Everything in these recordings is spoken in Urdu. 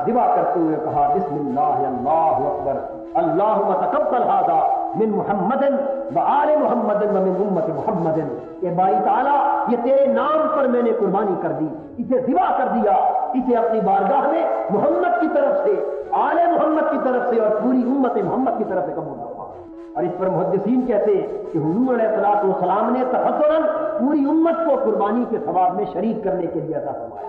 ذبح کرتے ہوئے کہا بسم اللہ اللہ اکبر اللہم تقبل ھذا من محمد و آل محمد و من امت محمد، کہ باری تعالیٰ یہ تیرے نام پر میں نے قربانی کر دی، اسے ذبح کر دیا، اسے اپنی بارگاہ میں محمد کی طرف سے، آل محمد کی طرف سے اور پوری امت محمد کی طرف سے قبول کروا۔ اور اس پر محدثین کہتے ہیں کہ حضور علیہ الصلوۃ والسلام نے تفضلاً پوری امت کو قربانی کے ثواب میں شریک کرنے کے لیے عطا فرمایا۔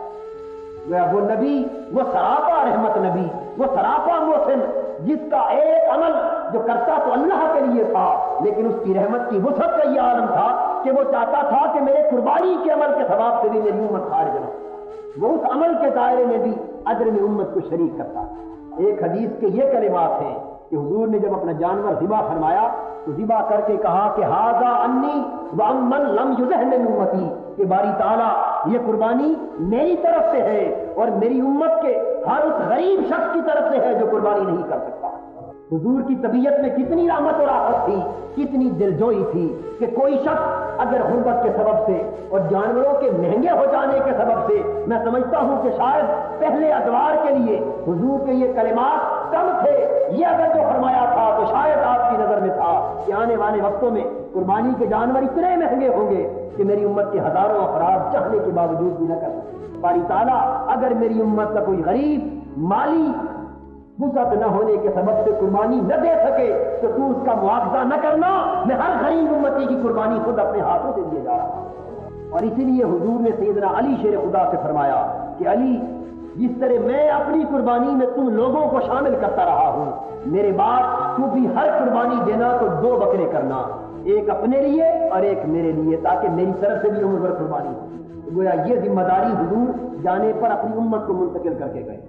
وہ نبی، وہ سراپا رحمت نبی، وہ سراپا محسن، جس کا ایک عمل جو کرتا تو اللہ کے لیے تھا، لیکن اس کی رحمت کی وسعت کا یہ عالم تھا کہ وہ چاہتا تھا کہ میرے قربانی کے عمل کے ثواب سے بھی میری امت خارج نہ ہو، وہ اس عمل کے دائرے میں بھی اجر میں امت کو شریک کرتا۔ ایک حدیث کے یہ کلمات ہیں کہ حضور نے جب اپنا جانور ذبح فرمایا تو ذبح کر کے کہا کہ ھذا انی وامن لم یذہ من امتی، کہ باری تعالیٰ یہ قربانی میری طرف سے ہے اور میری امت کے ہر اس غریب شخص کی طرف سے ہے جو قربانی نہیں کر سکتا۔ حضور کی طبیعت میں کتنی رحمت اور راحت تھی، کتنی دلجوئی تھی کہ کوئی شخص اگر غربت کے سبب سے اور جانوروں کے مہنگے ہو جانے کے سبب سے، میں سمجھتا ہوں کہ شاید پہلے ادوار کے لیے حضور کے یہ کلمات کم تھے، یہ اگر جو فرمایا تھا تو شاید آپ کی نظر میں تھا کہ آنے والے وقتوں میں قربانی کے جانور اتنے مہنگے ہوں گے کہ میری امت کے ہزاروں افراد چاہنے کے باوجود بھی نہ کر سکتے۔ باری تعالیٰ اگر میری امت کا کوئی غریب مالی وسعت نہ ہونے کے سبب سے قربانی نہ دے سکے تو تو اس کا مواخذہ نہ کرنا، میں ہر غریب امتی کی قربانی خود اپنے ہاتھوں سے دیے جا رہا ہوں۔ اور اسی لیے حضور نے سیدنا علی شیر خدا سے فرمایا کہ علی، جس طرح میں اپنی قربانی میں تم لوگوں کو شامل کرتا رہا ہوں، میرے بعد تو بھی ہر قربانی دینا تو 2 بکرے کرنا، ایک اپنے لیے اور ایک میرے لیے، تاکہ میری طرف سے بھی عمر بھر قربانی ہو۔ گویا یہ ذمہ داری حضور جانے پر اپنی امت کو منتقل کر کے گئے۔